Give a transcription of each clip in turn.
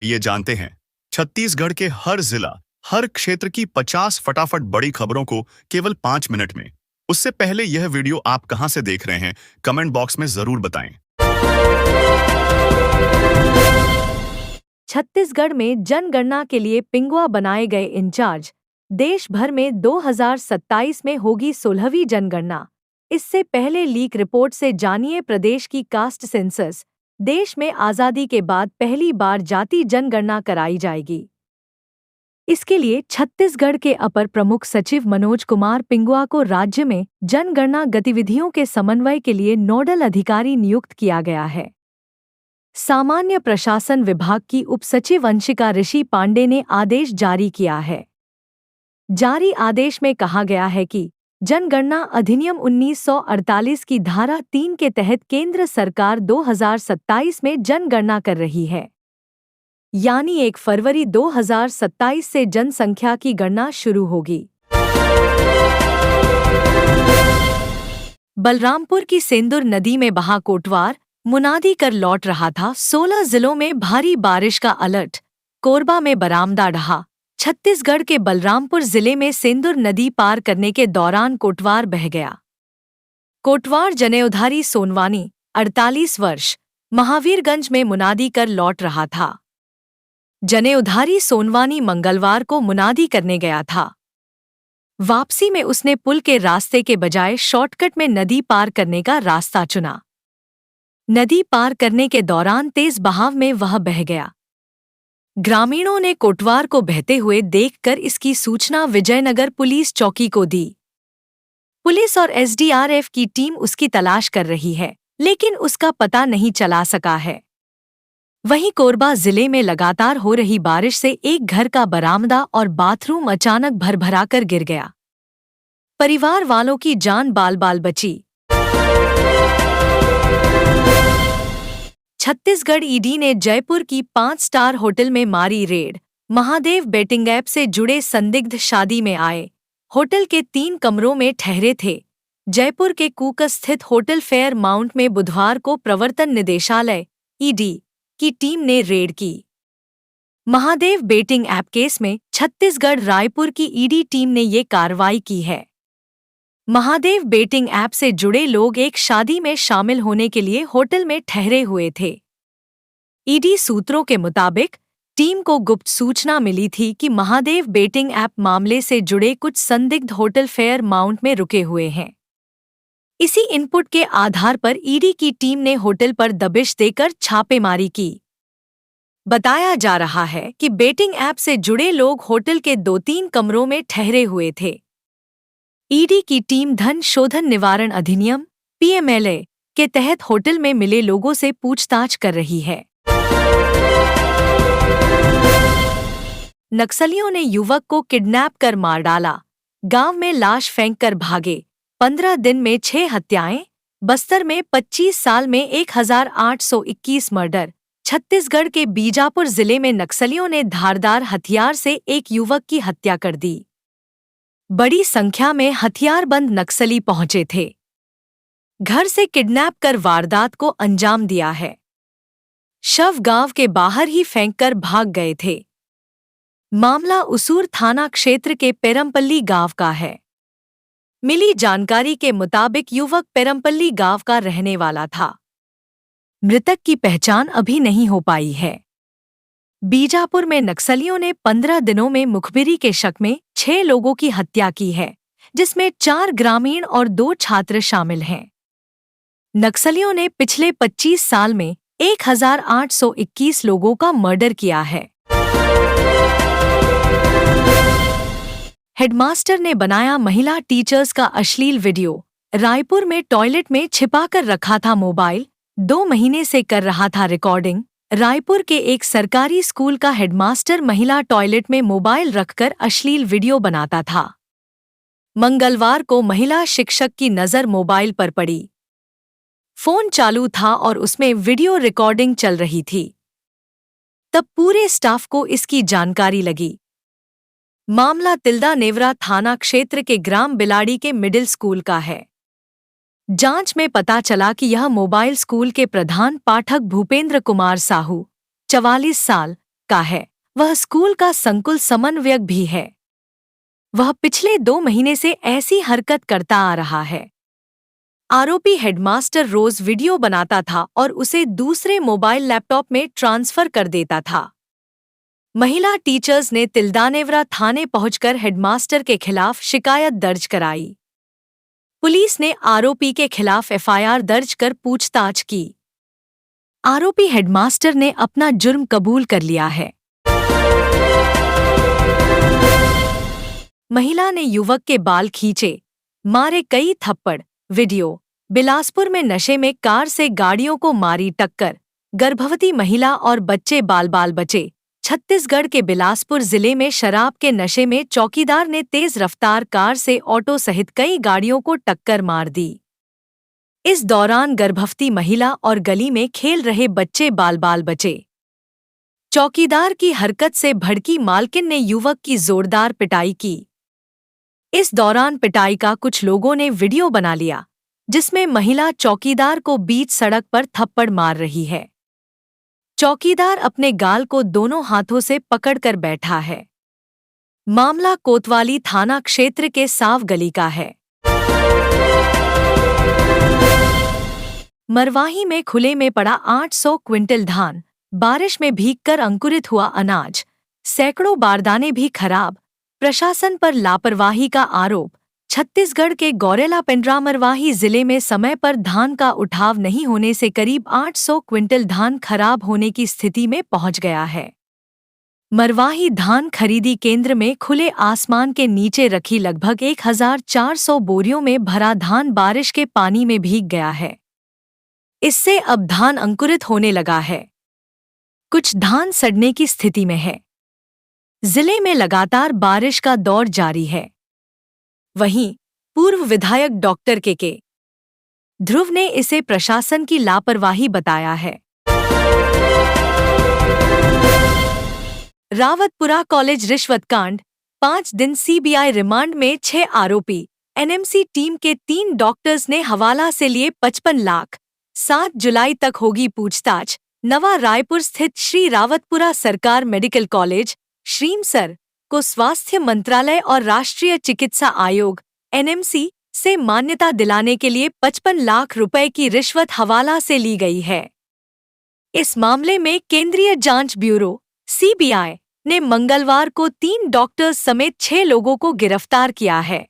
ये जानते हैं, छत्तीसगढ़ के हर जिला, हर क्षेत्र की 50 फटाफट बड़ी खबरों को केवल 5 मिनट में। उससे पहले यह वीडियो आप कहां से देख रहे हैं, कमेंट बॉक्स में जरूर बताएं। छत्तीसगढ़ में जनगणना के लिए पिंगुआ बनाए गए इंचार्ज। देश भर में 2027 में होगी 16वीं जनगणना। इससे पहले लीक रिपोर्ट से जानिए प्रदेश की कास्ट सेंसस। देश में आज़ादी के बाद पहली बार जाति जनगणना कराई जाएगी। इसके लिए छत्तीसगढ़ के अपर प्रमुख सचिव मनोज कुमार पिंगुआ को राज्य में जनगणना गतिविधियों के समन्वय के लिए नोडल अधिकारी नियुक्त किया गया है। सामान्य प्रशासन विभाग की उप सचिव अंशिका ऋषि पांडे ने आदेश जारी किया है। जारी आदेश में कहा गया है कि जनगणना अधिनियम 1948 की धारा 3 के तहत केंद्र सरकार 2027 में जनगणना कर रही है। यानी 1 फरवरी 2027 से जनसंख्या की गणना शुरू होगी। बलरामपुर की सेंदुर नदी में बहा कोटवार मुनादी कर लौट रहा था। 16 जिलों में भारी बारिश का अलर्ट। कोरबा में बरामदा ढहा। छत्तीसगढ़ के बलरामपुर जिले में सेंदुर नदी पार करने के दौरान कोटवार बह गया। कोटवार जनेऊधारी सोनवानी 48 वर्ष महावीरगंज में मुनादी कर लौट रहा था। जनेऊधारी सोनवानी मंगलवार को मुनादी करने गया था। वापसी में उसने पुल के रास्ते के बजाय शॉर्टकट में नदी पार करने का रास्ता चुना। नदी पार करने के दौरान तेज बहाव में वह बह गया। ग्रामीणों ने कोटवार को बहते हुए देखकर इसकी सूचना विजयनगर पुलिस चौकी को दी। पुलिस और एसडीआरएफ की टीम उसकी तलाश कर रही है, लेकिन उसका पता नहीं चला सका है। वहीं कोरबा जिले में लगातार हो रही बारिश से एक घर का बरामदा और बाथरूम अचानक भरभराकर गिर गया। परिवार वालों की जान बाल बाल बची। छत्तीसगढ़ ईडी ने जयपुर की 5 स्टार होटल में मारी रेड। महादेव बेटिंग ऐप से जुड़े संदिग्ध शादी में आए। होटल के 3 कमरों में ठहरे थे। जयपुर के कूक स्थित होटल फेयर माउंट में बुधवार को प्रवर्तन निदेशालय ईडी की टीम ने रेड की। महादेव बेटिंग ऐप केस में छत्तीसगढ़ रायपुर की ईडी टीम ने ये कार्रवाई की है। महादेव बेटिंग ऐप से जुड़े लोग एक शादी में शामिल होने के लिए होटल में ठहरे हुए थे। ईडी सूत्रों के मुताबिक टीम को गुप्त सूचना मिली थी कि महादेव बेटिंग ऐप मामले से जुड़े कुछ संदिग्ध होटल फेयर माउंट में रुके हुए हैं। इसी इनपुट के आधार पर ईडी की टीम ने होटल पर दबिश देकर छापेमारी की। बताया जा रहा है कि बेटिंग ऐप से जुड़े लोग होटल के 2-3 कमरों में ठहरे हुए थे। ईडी की टीम धन शोधन निवारण अधिनियम पीएमएलए के तहत होटल में मिले लोगों से पूछताछ कर रही है। नक्सलियों ने युवक को किडनैप कर मार डाला। गांव में लाश फेंककर भागे। 15 दिन में 6 हत्याएं। बस्तर में 25 साल में 1821 मर्डर। छत्तीसगढ़ के बीजापुर जिले में नक्सलियों ने धारदार हथियार से एक युवक की हत्या कर दी। बड़ी संख्या में हथियारबंद नक्सली पहुंचे थे। घर से किडनैप कर वारदात को अंजाम दिया है। शव गांव के बाहर ही फेंककर भाग गए थे। मामला उसूर थाना क्षेत्र के पेरमपल्ली गांव का है। मिली जानकारी के मुताबिक युवक पेरमपल्ली गांव का रहने वाला था। मृतक की पहचान अभी नहीं हो पाई है। बीजापुर में नक्सलियों ने 15 दिनों में मुखबिरी के शक में 6 लोगों की हत्या की है, जिसमें 4 ग्रामीण और 2 छात्र शामिल हैं। नक्सलियों ने पिछले 25 साल में 1821 लोगों का मर्डर किया है। हेडमास्टर ने बनाया महिला टीचर्स का अश्लील वीडियो। रायपुर में टॉयलेट में छिपाकर रखा था मोबाइल। 2 महीने से कर रहा था रिकॉर्डिंग। रायपुर के एक सरकारी स्कूल का हेडमास्टर महिला टॉयलेट में मोबाइल रखकर अश्लील वीडियो बनाता था। मंगलवार को महिला शिक्षक की नज़र मोबाइल पर पड़ी। फोन चालू था और उसमें वीडियो रिकॉर्डिंग चल रही थी। तब पूरे स्टाफ को इसकी जानकारी लगी। मामला तिल्दा नेवरा थाना क्षेत्र के ग्राम बिलाड़ी के मिडिल स्कूल का है। जांच में पता चला कि यह मोबाइल स्कूल के प्रधान पाठक भूपेंद्र कुमार साहू, 44 साल, का है, वह स्कूल का संकुल समन्वयक भी है। वह पिछले 2 महीने से ऐसी हरकत करता आ रहा है। आरोपी हेडमास्टर रोज वीडियो बनाता था और उसे दूसरे मोबाइल लैपटॉप में ट्रांसफर कर देता था। महिला टीचर्स ने तिल्दानेवरा थाने पहुंचकर हेडमास्टर के खिलाफ शिकायत दर्ज कराई। पुलिस ने आरोपी के खिलाफ एफआईआर दर्ज कर पूछताछ की। आरोपी हेडमास्टर ने अपना जुर्म कबूल कर लिया है। महिला ने युवक के बाल खींचे, मारे कई थप्पड़। वीडियो। बिलासपुर में नशे में कार से गाड़ियों को मारी टक्कर, गर्भवती महिला और बच्चे बाल बचे। छत्तीसगढ़ के बिलासपुर जिले में शराब के नशे में चौकीदार ने तेज रफ्तार कार से ऑटो सहित कई गाड़ियों को टक्कर मार दी। इस दौरान गर्भवती महिला और गली में खेल रहे बच्चे बाल बचे। चौकीदार की हरकत से भड़की मालकिन ने युवक की जोरदार पिटाई की। इस दौरान पिटाई का कुछ लोगों ने वीडियो बना लिया, जिसमें महिला चौकीदार को बीच सड़क पर थप्पड़ मार रही है। चौकीदार अपने गाल को दोनों हाथों से पकड़कर बैठा है। मामला कोतवाली थाना क्षेत्र के साव गली का है। मरवाही में खुले में पड़ा 800 क्विंटल धान, बारिश में भीगकर अंकुरित हुआ अनाज, सैकड़ों बारदाने भी खराब, प्रशासन पर लापरवाही का आरोप। छत्तीसगढ़ के गौरेला पेंड्रा मरवाही जिले में समय पर धान का उठाव नहीं होने से करीब 800 क्विंटल धान खराब होने की स्थिति में पहुंच गया है। मरवाही धान खरीदी केंद्र में खुले आसमान के नीचे रखी लगभग 1400 बोरियों में भरा धान बारिश के पानी में भीग गया है। इससे अब धान अंकुरित होने लगा है। कुछ धान सड़ने की स्थिति में है। जिले में लगातार बारिश का दौर जारी है। वहीं पूर्व विधायक डॉक्टर के ध्रुव ने इसे प्रशासन की लापरवाही बताया है। रावतपुरा कॉलेज रिश्वत कांड, 5 दिन सीबीआई रिमांड में 6 आरोपी। एनएमसी टीम के 3 डॉक्टर्स ने हवाला से लिए 55 लाख। 7 जुलाई तक होगी पूछताछ। नवा रायपुर स्थित श्री रावतपुरा सरकार मेडिकल कॉलेज श्रीमसर को स्वास्थ्य मंत्रालय और राष्ट्रीय चिकित्सा आयोग एनएमसी से मान्यता दिलाने के लिए 55 लाख रुपए की रिश्वत हवाला से ली गई है। इस मामले में केंद्रीय जांच ब्यूरो सीबीआई ने मंगलवार को 3 डॉक्टर्स समेत 6 लोगों को गिरफ्तार किया है।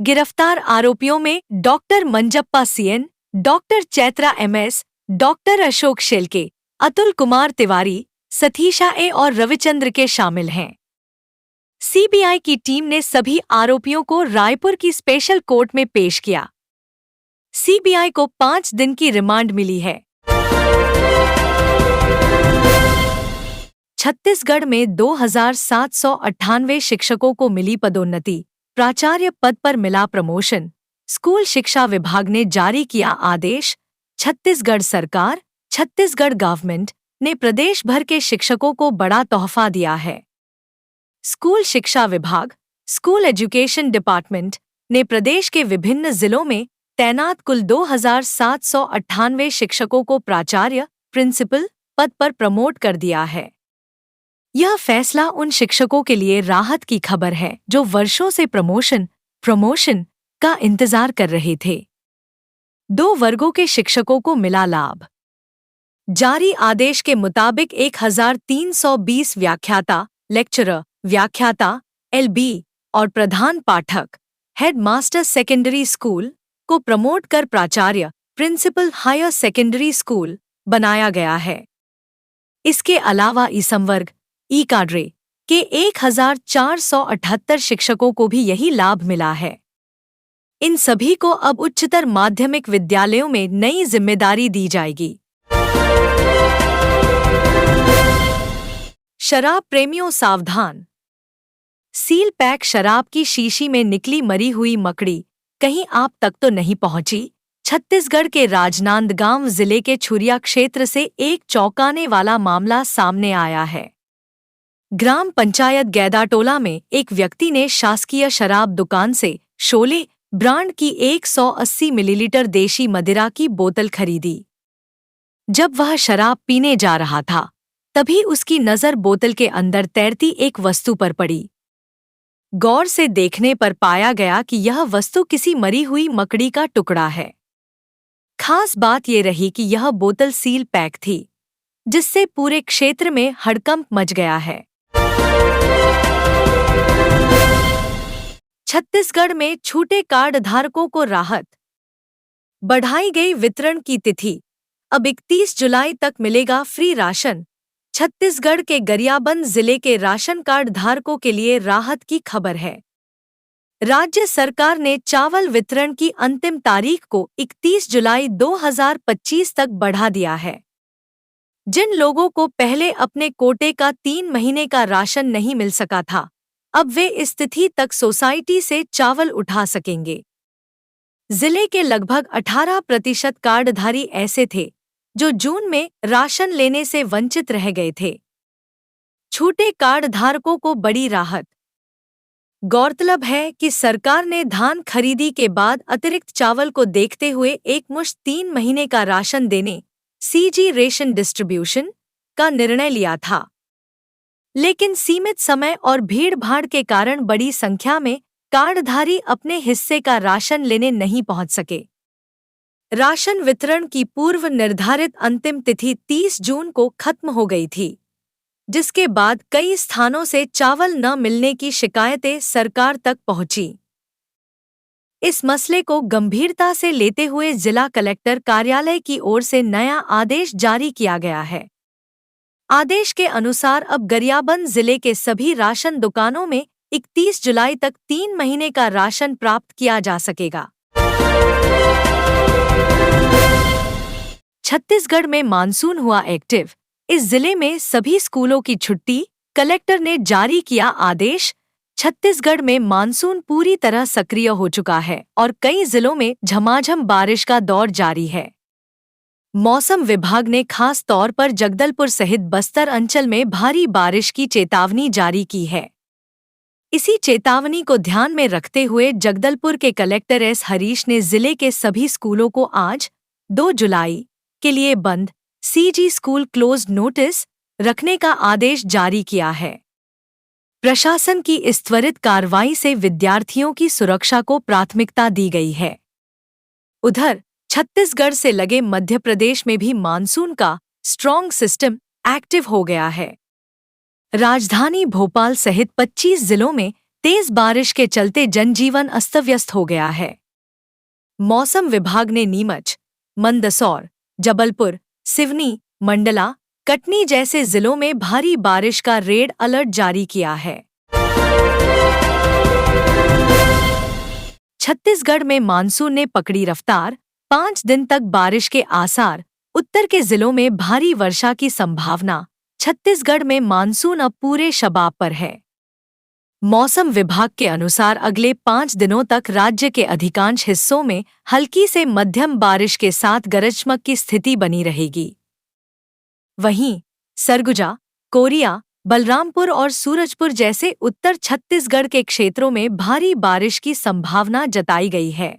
गिरफ्तार आरोपियों में doctor Manjappa CN, doctor Chaitra MS, doctor Ashok Shelke, Atul Kumar Tiwari, Satisha A और रविचंद्र के शामिल हैं। सीबीआई की टीम ने सभी आरोपियों को रायपुर की स्पेशल कोर्ट में पेश किया। सीबीआई को 5 दिन की रिमांड मिली है। छत्तीसगढ़ में 2798 शिक्षकों को मिली पदोन्नति, प्राचार्य पद पर मिला प्रमोशन। स्कूल शिक्षा विभाग ने जारी किया आदेश। छत्तीसगढ़ सरकार, छत्तीसगढ़ गवर्नमेंट ने प्रदेश भर के शिक्षकों को बड़ा तोहफा दिया है। स्कूल शिक्षा विभाग, स्कूल एजुकेशन डिपार्टमेंट ने प्रदेश के विभिन्न जिलों में तैनात कुल 2798 शिक्षकों को प्राचार्य, प्रिंसिपल पद पर प्रमोट कर दिया है। यह फैसला उन शिक्षकों के लिए राहत की खबर है जो वर्षों से प्रमोशन का इंतजार कर रहे थे। 2 वर्गों के शिक्षकों को मिला लाभ। जारी आदेश के मुताबिक 1320 व्याख्याता, लेक्चरर, व्याख्याता, एलबी और प्रधान पाठक, हेडमास्टर सेकेंडरी स्कूल को प्रमोट कर प्राचार्य, प्रिंसिपल हायर सेकेंडरी स्कूल बनाया गया है। इसके अलावा ई संवर्ग, ई काडरे के 1478 शिक्षकों को भी यही लाभ मिला है। इन सभी को अब उच्चतर माध्यमिक विद्यालयों में नई जिम्मेदारी दी जाएगी। शराब प्रेमियों सावधान। सील पैक शराब की शीशी में निकली मरी हुई मकड़ी कहीं आप तक तो नहीं पहुंची। छत्तीसगढ़ के राजनांदगांव जिले के छुरिया क्षेत्र से एक चौंकाने वाला मामला सामने आया है। ग्राम पंचायत गैदाटोला में एक व्यक्ति ने शासकीय शराब दुकान से शोले ब्रांड की 180 मिलीलीटर देशी मदिरा की बोतल खरीदी। जब वह शराब पीने जा रहा था, तभी उसकी नजर बोतल के अंदर तैरती एक वस्तु पर पड़ी। गौर से देखने पर पाया गया कि यह वस्तु किसी मरी हुई मकड़ी का टुकड़ा है। खास बात ये रही कि यह बोतल सील पैक थी, जिससे पूरे क्षेत्र में हड़कंप मच गया है। छत्तीसगढ़ में छूटे कार्ड धारकों को राहत। बढ़ाई गई वितरण की तिथि, अब 31 जुलाई तक मिलेगा फ्री राशन। छत्तीसगढ़ के गरियाबंद जिले के राशन कार्ड धारकों के लिए राहत की खबर है। राज्य सरकार ने चावल वितरण की अंतिम तारीख को 31 जुलाई 2025 तक बढ़ा दिया है। जिन लोगों को पहले अपने कोटे का 3 महीने का राशन नहीं मिल सका था, अब वे इस तिथि तक सोसाइटी से चावल उठा सकेंगे। जिले के लगभग 18% कार्डधारी ऐसे थे जो जून में राशन लेने से वंचित रह गए थे। छूटे कार्ड धारकों को बड़ी राहत। गौरतलब है कि सरकार ने धान खरीदी के बाद अतिरिक्त चावल को देखते हुए एकमुश्त 3 महीने का राशन देने सीजी रेशन डिस्ट्रीब्यूशन का निर्णय लिया था, लेकिन सीमित समय और भीड़-भाड़ के कारण बड़ी संख्या में कार्डधारी अपने हिस्से का राशन लेने नहीं पहुंच सके। राशन वितरण की पूर्व निर्धारित अंतिम तिथि 30 जून को खत्म हो गई थी, जिसके बाद कई स्थानों से चावल न मिलने की शिकायतें सरकार तक पहुंची। इस मसले को गंभीरता से लेते हुए जिला कलेक्टर कार्यालय की ओर से नया आदेश जारी किया गया है। आदेश के अनुसार अब गरियाबंद जिले के सभी राशन दुकानों में 31 जुलाई तक 3 महीने का राशन प्राप्त किया जा सकेगा। छत्तीसगढ़ में मानसून हुआ एक्टिव। इस जिले में सभी स्कूलों की छुट्टी, कलेक्टर ने जारी किया आदेश। छत्तीसगढ़ में मानसून पूरी तरह सक्रिय हो चुका है और कई जिलों में झमाझम बारिश का दौर जारी है। मौसम विभाग ने खास तौर पर जगदलपुर सहित बस्तर अंचल में भारी बारिश की चेतावनी जारी की है। इसी चेतावनी को ध्यान में रखते हुए जगदलपुर के कलेक्टर एस हरीश ने जिले के सभी स्कूलों को आज 2 जुलाई के लिए बंद सीजी स्कूल क्लोज्ड नोटिस रखने का आदेश जारी किया है। प्रशासन की इस त्वरित कार्रवाई से विद्यार्थियों की सुरक्षा को प्राथमिकता दी गई है। उधर छत्तीसगढ़ से लगे मध्य प्रदेश में भी मानसून का स्ट्रॉन्ग सिस्टम एक्टिव हो गया है। राजधानी भोपाल सहित 25 जिलों में तेज बारिश के चलते जनजीवन अस्त-व्यस्त हो गया है। मौसम विभाग ने नीमच, मंदसौर, जबलपुर, सिवनी, मंडला, कटनी जैसे जिलों में भारी बारिश का रेड अलर्ट जारी किया है। छत्तीसगढ़ में मानसून ने पकड़ी रफ्तार, 5 दिन तक बारिश के आसार। उत्तर के जिलों में भारी वर्षा की संभावना। छत्तीसगढ़ में मानसून अब पूरे शबाब पर है। मौसम विभाग के अनुसार अगले 5 दिनों तक राज्य के अधिकांश हिस्सों में हल्की से मध्यम बारिश के साथ गरज चमक की स्थिति बनी रहेगी। वहीं सरगुजा, कोरिया, बलरामपुर और सूरजपुर जैसे उत्तर छत्तीसगढ़ के क्षेत्रों में भारी बारिश की संभावना जताई गई है।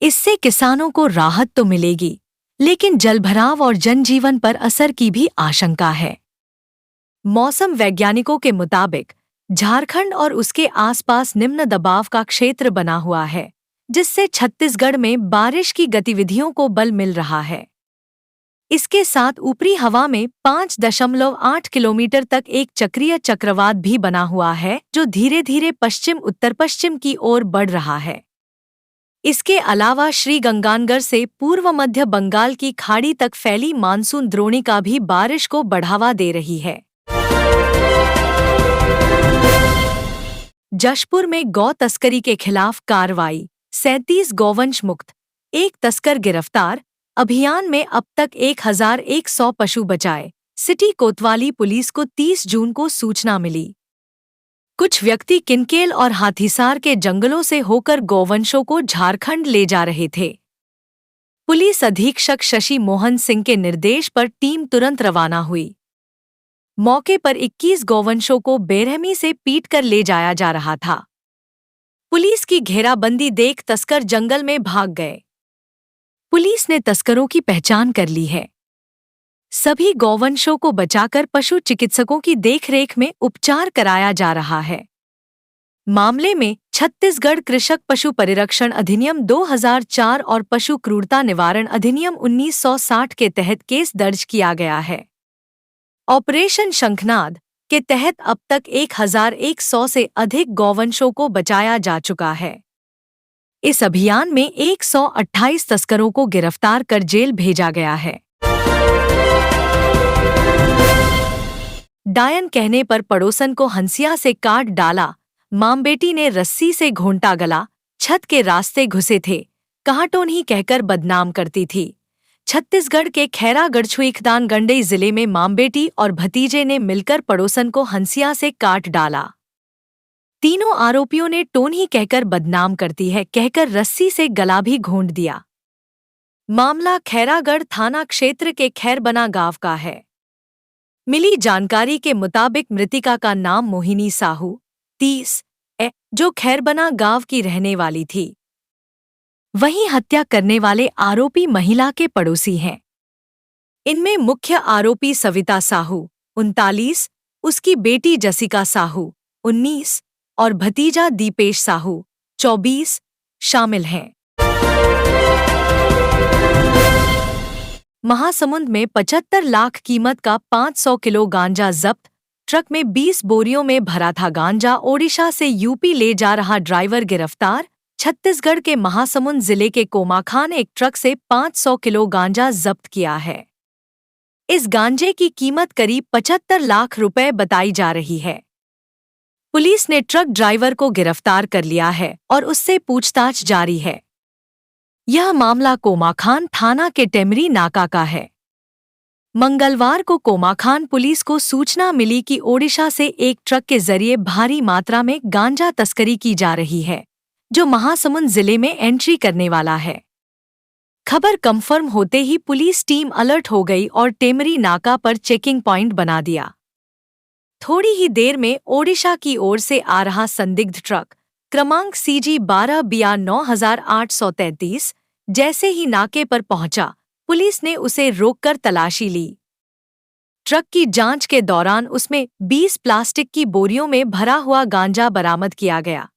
इससे किसानों को राहत तो मिलेगी, लेकिन जलभराव और जनजीवन पर असर की भी आशंका है। मौसम वैज्ञानिकों के मुताबिक झारखंड और उसके आसपास निम्न दबाव का क्षेत्र बना हुआ है, जिससे छत्तीसगढ़ में बारिश की गतिविधियों को बल मिल रहा है। इसके साथ ऊपरी हवा में 5.8 किलोमीटर तक एक चक्रीय चक्रवात भी बना हुआ है, जो धीरे धीरे पश्चिम उत्तर पश्चिम की ओर बढ़ रहा है। इसके अलावा श्रीगंगानगर से पूर्व मध्य बंगाल की खाड़ी तक फैली मानसून द्रोणिका भी बारिश को बढ़ावा दे रही है। जशपुर में गौ तस्करी के खिलाफ कार्रवाई, 37 गौवंश मुक्त, एक तस्कर गिरफ्तार। अभियान में अब तक 1100 पशु बचाए। सिटी कोतवाली पुलिस को 30 जून को सूचना मिली। कुछ व्यक्ति किनकेल और हाथीसार के जंगलों से होकर गौवंशों को झारखंड ले जा रहे थे। पुलिस अधीक्षक शशि मोहन सिंह के निर्देश पर टीम तुरंत रवाना हुई। मौके पर 21 गौवंशों को बेरहमी से पीटकर ले जाया जा रहा था। पुलिस की घेराबंदी देख तस्कर जंगल में भाग गए। पुलिस ने तस्करों की पहचान कर ली है। सभी गौवंशों को बचाकर पशु चिकित्सकों की देखरेख में उपचार कराया जा रहा है। मामले में छत्तीसगढ़ कृषक पशु परिरक्षण अधिनियम 2004 और पशु क्रूरता निवारण अधिनियम 1960 के तहत केस दर्ज किया गया है। ऑपरेशन शंखनाद के तहत अब तक 1100 से अधिक गौवंशों को बचाया जा चुका है। इस अभियान में 128 तस्करों को गिरफ्तार कर जेल भेजा गया है। डायन कहने पर पड़ोसन को हंसिया से काट डाला, मामबेटी ने रस्सी से घोंटा गला, छत के रास्ते घुसे थे, कहाटोन्ही कहकर बदनाम करती थी। छत्तीसगढ़ के खैरागढ़ छुईखदान गंडई जिले में मामबेटी और भतीजे ने मिलकर पड़ोसन को हंसिया से काट डाला। तीनों आरोपियों ने टोन्ही कहकर बदनाम करती है कहकर रस्सी से गला भी घोंट दिया। मामला खैरागढ़ थाना क्षेत्र के खैरबना गांव का है। मिली जानकारी के मुताबिक मृतिका का नाम मोहिनी साहू 30 है, जो खैरबना गांव की रहने वाली थी। वहीं हत्या करने वाले आरोपी महिला के पड़ोसी हैं। इनमें मुख्य आरोपी सविता साहू 39, उसकी बेटी जसिका साहू 19 और भतीजा दीपेश साहू 24 शामिल हैं। महासमुंद में 75 लाख कीमत का 500 किलो गांजा जब्त। ट्रक में 20 बोरियों में भरा था गांजा। ओडिशा से यूपी ले जा रहा ड्राइवर गिरफ्तार। छत्तीसगढ़ के महासमुंद जिले के कोमाखान एक ट्रक से 500 किलो गांजा जब्त किया है। इस गांजे की कीमत करीब 75 लाख रुपए बताई जा रही है। पुलिस ने ट्रक ड्राइवर को गिरफ्तार कर लिया है और उससे पूछताछ जारी है। यह मामला कोमाखान थाना के टेमरी नाका का है। मंगलवार को कोमाखान पुलिस को सूचना मिली कि ओडिशा से एक ट्रक के जरिए भारी मात्रा में गांजा तस्करी की जा रही है, जो महासमुंद जिले में एंट्री करने वाला है। खबर कंफर्म होते ही पुलिस टीम अलर्ट हो गई और टेमरी नाका पर चेकिंग पॉइंट बना दिया। थोड़ी ही देर में ओडिशा की ओर से आ रहा संदिग्ध ट्रक क्रमांक CG 12 BR 9833 जैसे ही नाके पर पहुंचा, पुलिस ने उसे रोककर तलाशी ली। ट्रक की जांच के दौरान उसमें 20 प्लास्टिक की बोरियों में भरा हुआ गांजा बरामद किया गया।